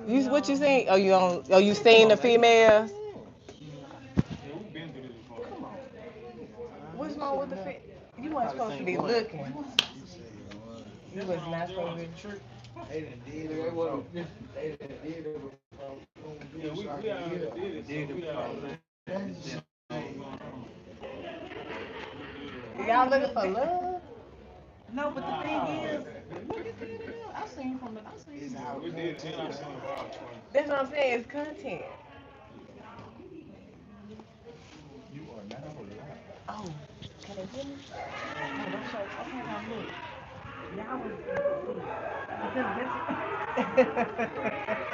You what you seen? Oh, you on? Oh, you seen the females? What's wrong with the fit? You weren't supposed to be looking. You was not supposed to be. Y'all looking for love? No, but the thing is, what is that? I seen from the. I seen. That's what I'm saying. It's content. Oh, can they hear me? Oh, don't show. Okay, now look. Y'all was because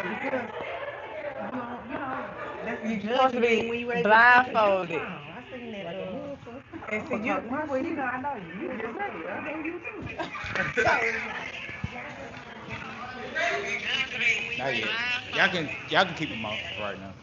because you supposed to be blindfolded. I seen that. And see you. Well, I know you. You just say it. I know you too. Not yet. Y'all can keep them out right now.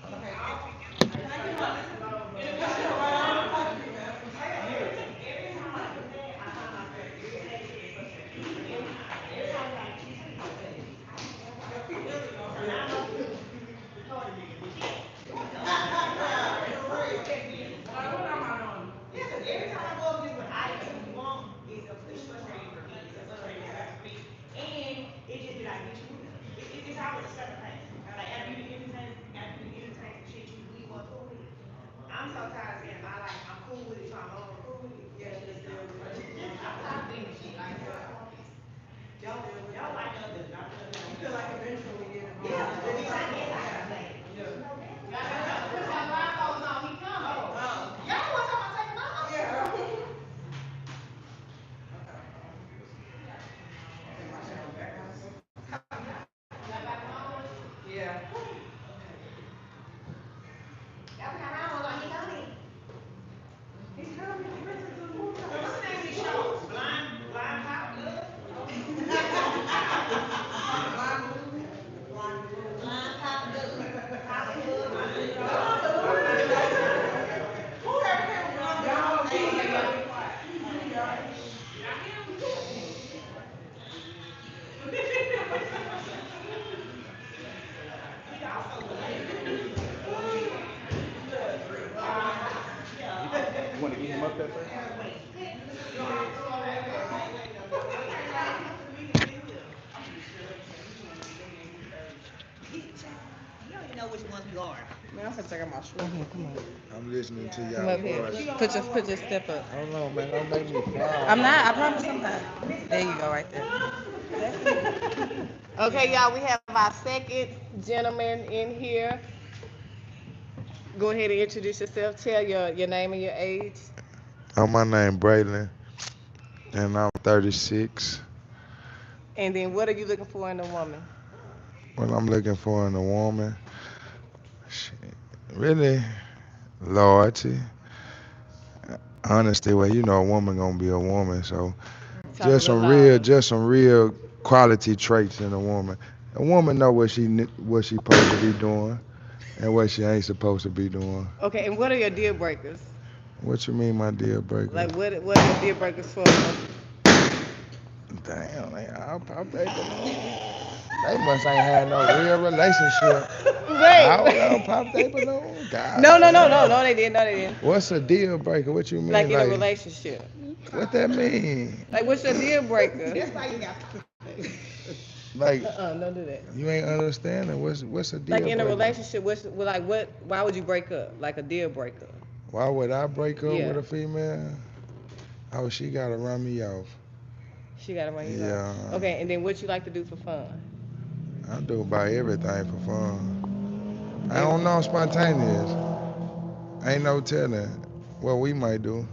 You want to get him up there first? Man, I'm finna take out my shoes. Come on. I'm listening to Come y'all up here. voice. Put your step up. I don't know, man. Don't make me fall, I'm not. man. I promise I'm not. There you go, right there. Okay, y'all. We have our second gentleman in here. Go ahead and introduce yourself. Tell your name and your age. My name Braylon, and I'm 36. And then what are you looking for in a woman? What I'm looking for in a woman, shit, really loyalty, honesty. Well, a woman gonna be a woman, so Talk a little louder. just some real quality traits in a woman. A woman know what she supposed to be doing and what she ain't supposed to be doing. Okay, and what are your deal breakers? What you mean, my deal breaker? Like what are your deal breakers for? Damn, I'll pop they balloon. They must ain't had no real relationship. How Wait. gonna pop they balloon? God No, damn. they didn't. No, they didn't. What's a deal breaker? What you Like mean? in a Like, relationship. what that mean? Like what's your deal breaker? Like, Don't do that. you ain't understanding. What's a Like deal in a breaker? relationship, what why would you break up? Like a deal breaker. Why would I break up Yeah. with a female? Oh, she gotta run me off. She gotta run you off. Yeah, Okay, and then what you like to do for fun? I do about everything for fun. I Every- don't know spontaneous. Ain't no telling what we might do.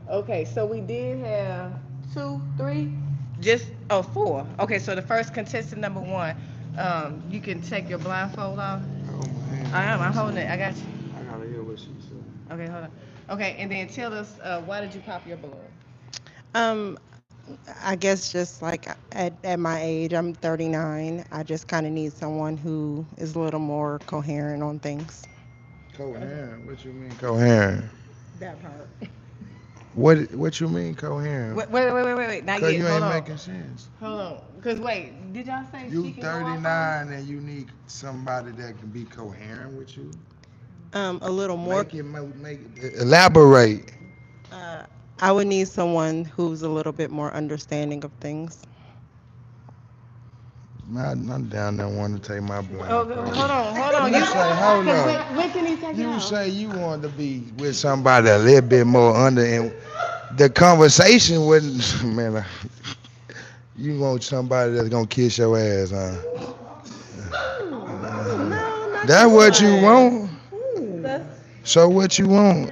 Okay, so we did have two, three, just four. Okay, so the first contestant number one, you can take your blindfold off. Oh man, I am. let I'm me holding see. it. I got you. I gotta hear what she said. Okay, hold on. Okay, and then tell us why did you pop your balloon? Um, I guess just like at my age, I'm 39. I just kind of need someone who is a little more coherent on things. Coherent? What you mean coherent? That part. What you mean coherent? Wait. Not Cause yet. you Hold ain't on. making sense. Hold on. Cause wait, did y'all say she You can go off first? 39 and you need somebody that can be coherent with you. A little more. Make it elaborate. Uh, I would need someone who's a little bit more understanding of things. I'm down there wanting to take my Oh, blindfold. hold on. You say, hold Cause on. when can he take it You off? say you want to be with somebody a little bit more under, and the conversation wouldn't, man. You want somebody that's gonna kiss your ass, huh? No, not That's kiss what you my ass. want. That's So what you want?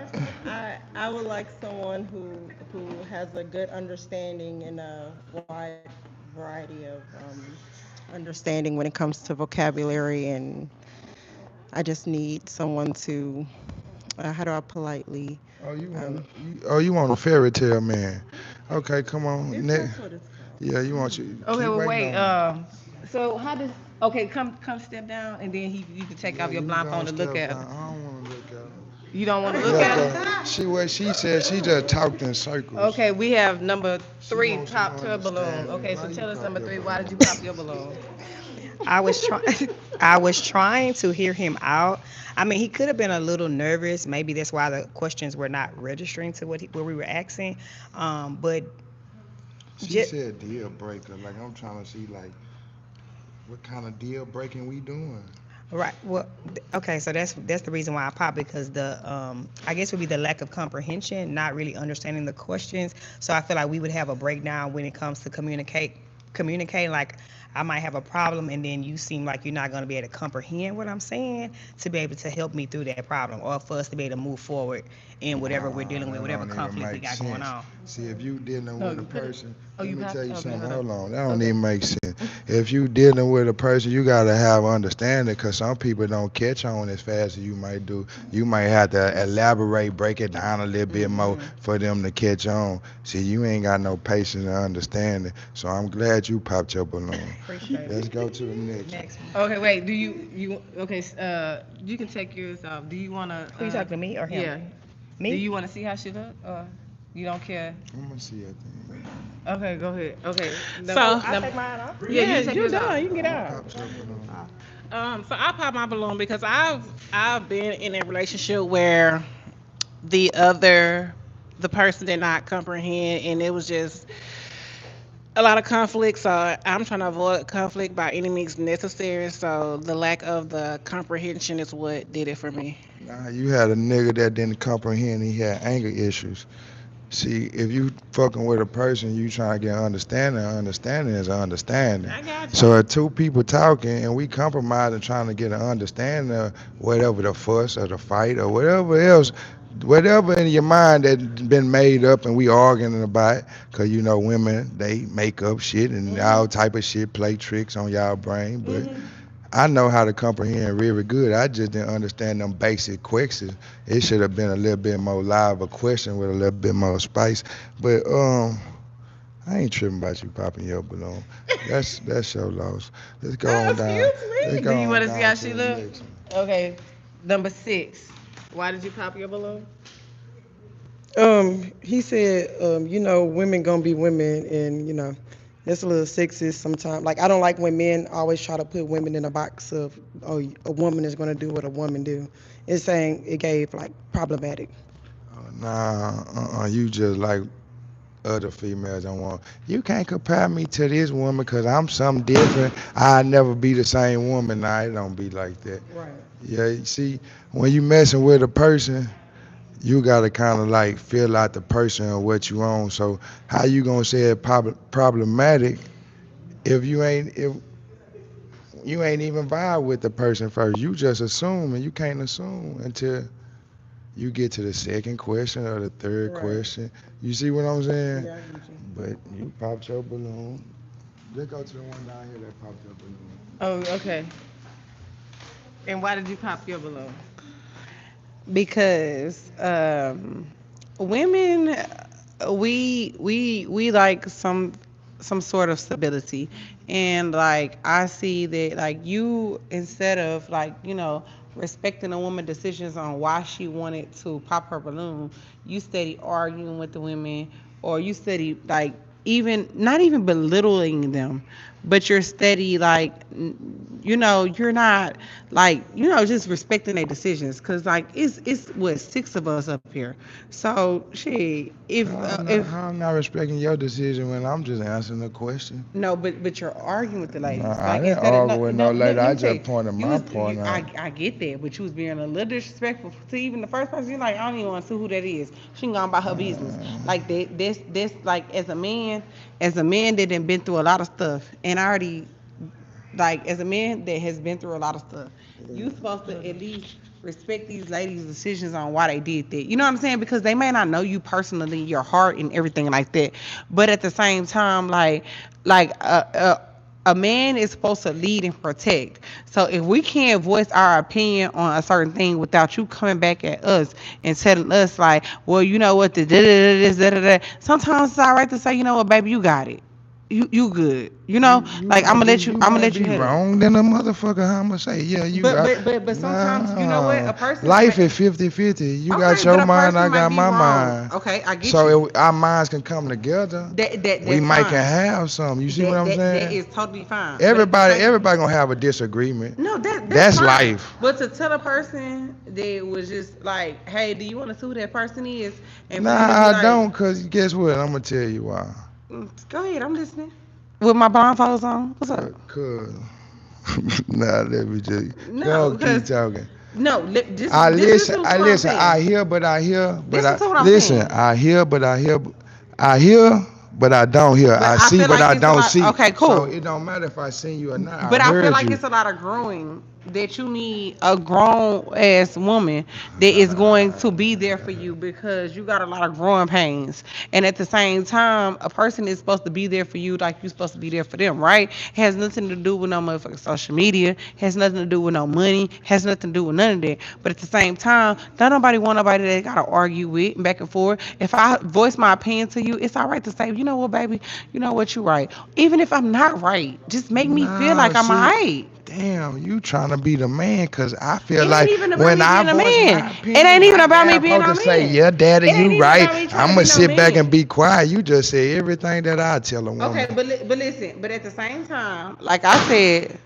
I would like someone who has a good understanding and a wide variety of understanding when it comes to vocabulary, and I just need someone to how do I politely You want a fairy tale man? Okay, come on, it's Nick. that's what it's called. Yeah, you want you Okay, keep well waiting wait. on me. So how does? Okay, come step down, and then you can take Yeah, off your you can go blindfold and and look step at down. her. I don't want to look at her. You don't want to look Yeah, at her? 'cause what she said, she just talked in circles. Okay, we have number She three wants some popped her balloon. understanding. Okay, Why so you tell us pop number your three. Why did you balloon? pop your balloon? I was trying I was trying to hear him out. I mean, he could have been a little nervous. Maybe that's why the questions were not registering to what we were asking. But She just said deal breaker. Like I'm trying to see like what kind of deal breaking we doing. right. Well, okay. So that's the reason why I popped because the I guess would be the lack of comprehension, not really understanding the questions. So I feel like we would have a breakdown when it comes to communicate. Like I might have a problem, and then you seem like you're not going to be able to comprehend what I'm saying to be able to help me through that problem, or for us to be able to move forward in whatever we're dealing with, That whatever don't even conflict we make got going sense. on. See, if you dealing No, with a you put it. person, Oh, let you me tell popped. you Okay, something. hold on. Hold on, that don't Okay. even make sense. If you dealing with a person, you gotta have understanding, cause some people don't catch on as fast as you might do. You might have to elaborate, break it down a little bit more Hmm. for them to catch on. See, you ain't got no patience and understanding. So I'm glad you popped your balloon. Appreciate Let's it. go to the next one. Next one. Okay, wait. Do you okay? You can take yours off. Do you wanna? Who you talking to, me or him? Yeah. Do Me? you wanna see how she look, or you don't care? I'm gonna see your thing. Okay, go ahead. Okay. Oh, So I take mine off. Yeah, you yeah, can take you yours off. done. You can get You out. popped your balloon. So I pop my balloon because I've been in a relationship where the person did not comprehend, and it was just a lot of conflict. So I'm trying to avoid conflict by any means necessary. So the lack of the comprehension is what did it for me. Nah, you had a nigga that didn't comprehend. He had anger issues. See, if you fucking with a person, you trying to get understanding. Understanding is understanding. I got you. So if two people talking and we compromise and trying to get an understanding of whatever the fuss or the fight or whatever else, whatever in your mind that been made up and we arguing about it, cause you know women they make up shit and all Mhm. type of shit, play tricks on y'all brain, but Mhm. I know how to comprehend really good. I just didn't understand them basic questions. It should have been a little bit more live a question with a little bit more spice. But I ain't tripping about you popping your balloon. That's your loss. Let's go on down. Excuse Let's me. Do go you on wanna see down how to she the look? next one. Okay. Number six. Why did you pop your balloon? He said, women gonna be women, and that's a little sexist sometimes. Like I don't like when men always try to put women in a box of, oh, a woman is gonna do what a woman do. It's saying it gave like problematic. Nah, you just like other females don't want. You can't compare me to this woman because I'm something different. I never be the same woman. Nah, it don't be like that. Right. Yeah, you see, when you messing with a person, you gotta kind of like feel out the person and what you own. So how you gonna say it problematic if you ain't even vibe with the person first? You just assume, and you can't assume until you get to the second question or the third Right. question. You see what I'm saying? Yeah, I get you. But you popped your balloon. Let's go to the one down here that popped your balloon. Oh, okay. And why did you pop your balloon? Because women we like some sort of stability. And like I see that like you, instead of like, respecting a woman's decisions on why she wanted to pop her balloon, you steady arguing with the women, or you steady like even not even belittling them, but you're steady like you're not like just respecting their decisions, because like it's what, six of us up here. So shit, if How I'm not respecting your decision when I'm just answering the question? no, but you're arguing with the No, ladies. I Like didn't instead of argue no, with no, no let lady. me I tell you, just pointed you my was point out. I get that, but you was being a little disrespectful to even the first person. You're like, I don't even want to see who that is. She can go on about her business. Like that, this like as a man that done been through a lot of stuff, and I already like as a man that has been through a lot of stuff, you supposed to at least respect these ladies' decisions on why they did that. You know what I'm saying? Because they may not know you personally, your heart and everything like that. But at the same time, a man is supposed to lead and protect. So if we can't voice our opinion on a certain thing without you coming back at us and telling us like, well, you know what, the da da da this da da da. Sometimes it's all right to say, you know what, baby, you got it. You good. Like You I'm gonna might let you be handle it. wrong than a motherfucker. How I'ma say, yeah, you got. But sometimes you know what, Nah, a person life is 50-50. You got okay, but your a mind, person I might got be my wrong. mind. Okay, I get you. So if our minds can come together, we That's might fine. can have some. You see what I'm That saying? is totally fine. But at the Everybody, same everybody gonna have a disagreement. no, that's That's fine. life. But to tell a person that was just like, hey, do you want to see who that person is? And for you to be Nah, I like, don't, cause guess what? I'm gonna tell you why. Go ahead, I'm listening. With my blindfolds on. What's up? Cause nah, let me just No, go keep because talking. no, I just listen, listen to I what I'm listen, saying. I hear, but I hear, but Listen I to what I'm listen, saying. I hear, but I hear, I hear, but I don't hear. But I I see, feel but like I it's a don't lot. see. Okay, So cool. it don't matter if I seen you or not. I But I feel heard like you. it's a lot of growing that you need a grown ass woman that is going to be there for you, because you got a lot of growing pains. And at the same time, a person is supposed to be there for you like you're supposed to be there for them, right? Has nothing to do with no motherfucking social media, has nothing to do with no money, has nothing to do with none of that. But at the same time, don't nobody want nobody that gotta argue with back and forth. If I voice my opinion to you, it's all right to say, you know what, baby, you know what, you right. Even if I'm not right, just make me feel Nah, like I'm see, alright. damn, you trying to be the man? Cause I feel It ain't like even about when me I being a voice man. my It opinion, ain't even my about me dad being supposed no to say, man. "Yeah, daddy, It you ain't even right." about me trying I'm to gonna be no sit back and man. be quiet. You just say everything that I tell a Okay, woman. but listen, but at the same time, like I said,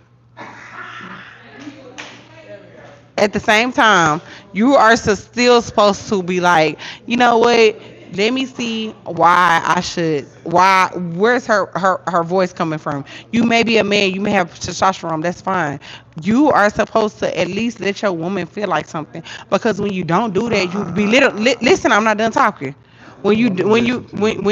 at the same time, you are still supposed to be like, you know what? Let me see why I should. Why? Where's her voice coming from? You may be a man. You may have testosterone. That's fine. You are supposed to at least let your woman feel like something. Because when you don't do that, you belittle. Listen, I'm not done talking. Let me listen to you.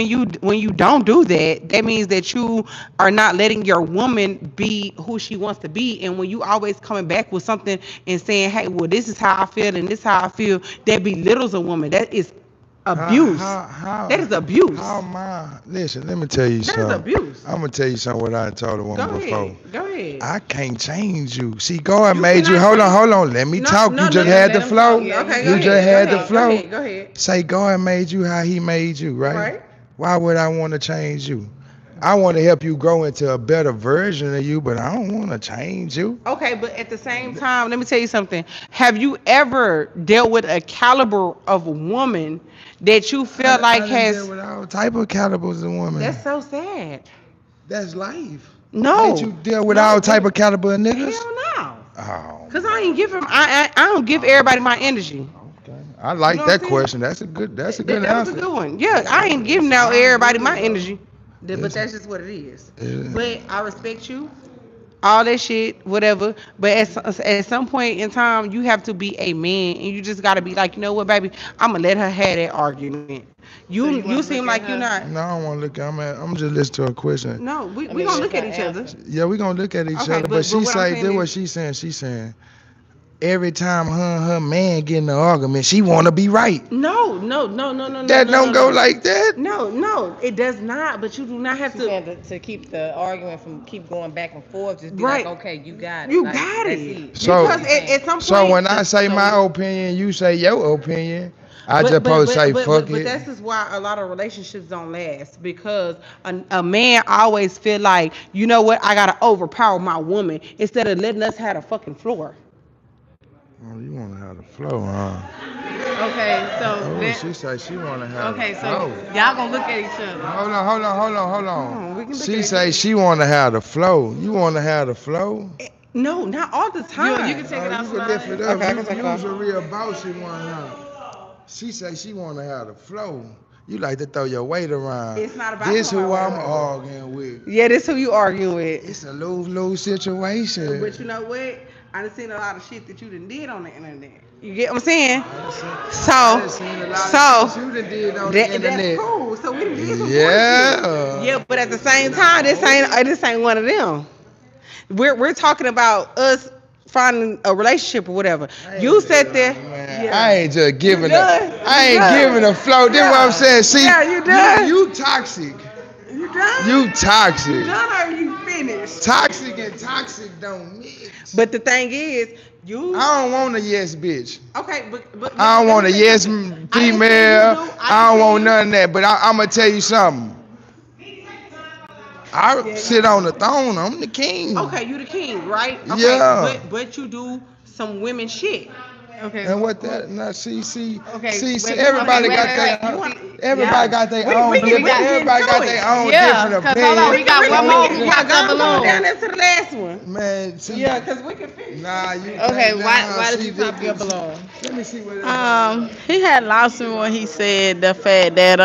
When you don't do that, that means that you are not letting your woman be who she wants to be. And when you always coming back with something and saying, hey, well, this is how I feel and this is how I feel, that belittles a woman. That is How abuse. how That is how how abuse. my listen, let me tell you That is something. abuse. I'm gonna tell you something what I told a woman Go before. ahead. Go ahead. I can't change you. See, God You made you. cannot Hold on, change. hold on. Let me No, talk. no, You no, just no. had the Let him talk. flow. Yeah, Okay, you go You good. just ahead. Go Go had the ahead. ahead. Go flow. ahead. Go ahead. Say God made you how He made you, right? Right? Why would I want to change you? I want to help you grow into a better version of you, but I don't want to change you. Okay, but at the same time, let me tell you something. Have you ever dealt with a caliber of woman that you feel like I done deal has? with all type of calibers of women. That's so sad. That's life. Ain't you No, deal with no, all type of caliber of niggas? hell no. Oh Cause I ain't man. give him. I don't give everybody my energy. Okay. I You know like what I'm that saying? question. That's a good That was a answer. good one. Yeah, I ain't Yeah, it giving out sound everybody my good though. energy. But It's, that's just what it is. it, But I respect you, all that shit, whatever. But at some point in time, you have to be a man, and you just gotta be like, you know what, baby, I'm gonna let her have that argument. So you You want to seem look like at you're her? not. no, I don't want to look. I'm just listening to a question. No, we I we mean, gonna that's look her at each other. answer. Yeah, we gonna look at each Okay, other. But but she what I'm say saying that what is, she saying. She saying every time her and her man get in an argument, she wanna be right. no, no, no, no, no, no, That no, don't no, go no. like that. No, no, it does not. But you do not have She to. said to keep the argument from keep going back and forth, just be like, Right. okay, you got it. You Like got that's it. it. That's So all Because you saying. at some so point, when I say my So opinion, you say your opinion. I just supposed to say fuck but it. that's just why a lot of relationships don't last because a man always feel like, you know what, I gotta overpower my woman instead of letting us have a fucking floor. Oh, you want to have the flow, huh? Okay, so Oh, that. she say she want to have Okay, the so flow. y'all gonna look at each other. Hold on. We can look She at say it. she want to have the flow. You want to have the flow? No, not all the You can time. take Oh, it you out can lift it slide. up. Okay, I You, can take it you's off. a real boss. She want to have. She say she want to have the flow. You like to throw your weight around. It's not about This throwing who my weight I'm around. arguing with. Yeah, this who you arguing with. It's a lose-lose situation. But you know what? I done seen a lot of shit that you done did on the internet. You get what I'm saying? I So, done seen a lot of shit so you done did on the that's internet. cool. So we done did some bullshit. Yeah. Yeah, but at the same time, this ain't one of them. We're talking about us finding a relationship or whatever. You sat there. Man, Yeah. I ain't just giving a, done? I You ain't done? giving a flow. That's what I'm saying. See, Yeah, you done? you toxic. You done? You toxic. done or you finished? Toxic and toxic don't mix. But the thing is, you I don't want a yes bitch. okay, but I don't let want me a say yes something. I didn't say you female. do. I don't didn't want say none of that. But I'm gonna tell you something. I sit on the throne. I'm the king. Okay, you the king, right? Okay, Yeah. but you do some women shit. Okay. And what that? Now see, Okay. see. Wait, Everybody wait, got wait, their wait. own. See, Everybody got their own. we Different, can get everybody into got it. their own Yeah, different 'cause hold on, we opinions. got one more. We Yeah, got the go down balloon. there to the last one. Man, see, Yeah, cause we can finish. nah, you Okay, can't why did see you pop your this. balloon? Let me see what else. He had lost me when he said the fact that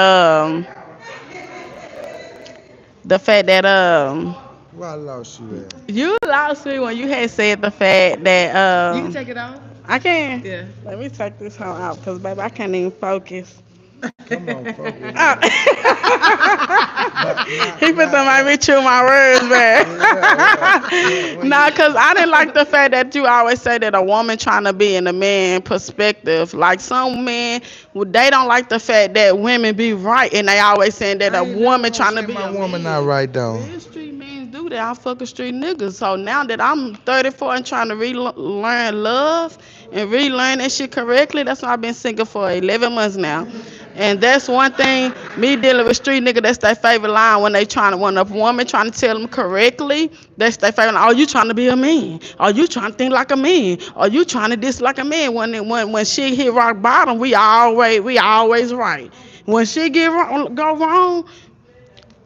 Where I lost you at? you lost me when you had said the fact that You can take it off. I can. Yeah. Let me take this home out because baby I can't even focus. Come on, focus. Oh. He put them make me chew my words, man. Nah, cause I didn't like the fact that you always say that a woman trying to be in a man perspective. Like some men, well, they don't like the fact that women be right, and they always saying that I a ain't never woman gonna trying to say be my a woman man. not right though. Real street men do that. I fuck a street nigga. So now that I'm 34 and trying to relearn love and relearn that shit correctly, that's why I've been single for 11 months now. And that's one thing, me dealing with street nigga, that's their favorite line when they trying to, when a woman trying to tell them correctly, that's their favorite line. Oh, you trying to be a man? Are you trying to think like a man? Are you trying to dislike a man? When shit hit rock bottom, we always right. When shit go wrong,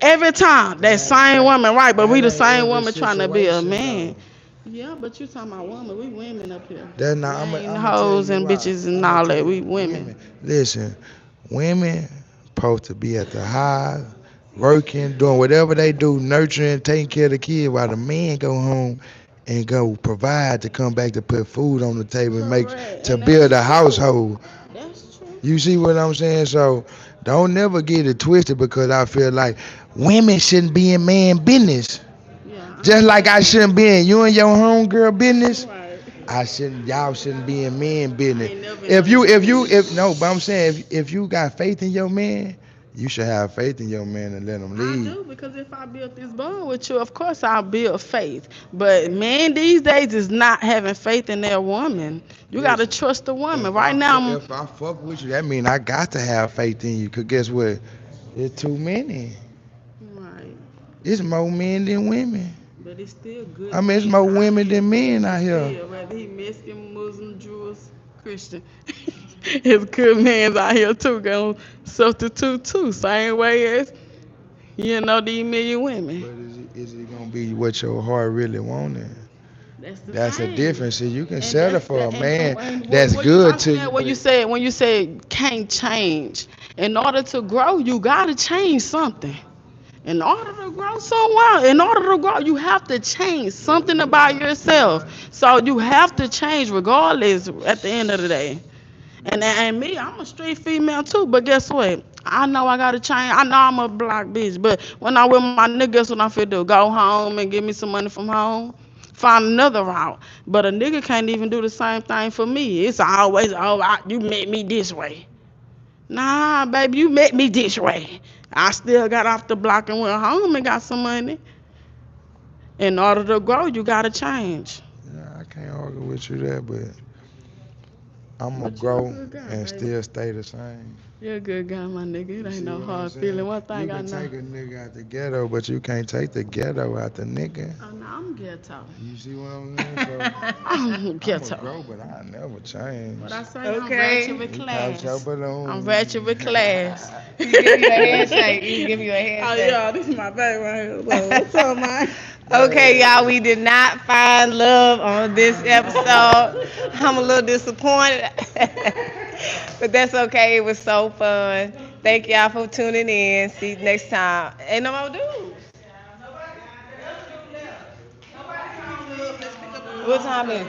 every time that same woman right, but we That the ain't same every woman trying to be a situation man. though. Yeah, but you talking about women, we women up here. That We not. ain't I'm gonna tell hoes you and why. bitches and I'm gonna all tell that. you. We women. Listen, women supposed to be at the high, working, doing whatever they do, nurturing, taking care of the kid, while the man go home and go provide to come back to put food on the table and make Correct. to And build that's a true. household. That's true. You see what I'm saying? So don't never get it twisted because I feel like women shouldn't be in man business. Yeah, I Just like I understand. shouldn't be in you and your homegirl business. Right. Y'all shouldn't be in men business. I ain't never been If on your if business. no, but I'm saying if you got faith in your man, you should have faith in your man and let him I lead. do because if I built this bond with you, of course I'll build faith. But men these days is not having faith in their woman. You gotta Listen, trust the woman. Right now, if I fuck with you, that mean I got to have faith in you. Cause guess what? It's too many. right. It's more men than women. But it's still good I mean, it's men more out women here. than men out here. Still, whether he Mexican, Muslim, Jewish, Christian, it's good men out here too. Gonna substitute too, same way as these million women. But is it gonna be what your heart really wanted? That's the That's a thing. difference. See, you can And settle that's for a that. man And that's what you good to understand you, what but you said can't change. In order to grow, you gotta change something. In order to grow somewhere, in order to grow, you have to change something about yourself. So you have to change regardless at the end of the day. And me, I'm a street female too, but guess what? I know I gotta change. I know I'm a black bitch, but when I with my nigga, guess what I feel do? Go home and give me some money from home. Find another route. But a nigga can't even do the same thing for me. It's always, you met me this way. Nah, baby, you met me this way. I still got off the block and went home and got some money. In order to grow, you gotta change. yeah, I can't argue with you there. But I'm gonna But you're a grow good guy, and baby. still stay the same. You're a good guy, my nigga. It You ain't see no what I'm hard feeling. saying? One You thing I can know. take a nigga out the ghetto, but you can't take the ghetto out the nigga. Oh no, I'm ghetto. You see what I'm saying? So I'm I'm gonna ghetto. grow, but I never change. What I say, I'm ratchet Okay. with You caught your class. I'm ratchet balloon. with class. He's giving you a handshake. He's giving you a Oh handshake. yeah, this is my baby right here. So what's up, man? Okay, y'all, we did not find love on this episode. I'm a little disappointed. But that's okay. It was so fun. Thank y'all for tuning in. See you next time. Ain't no more dudes. What time is it?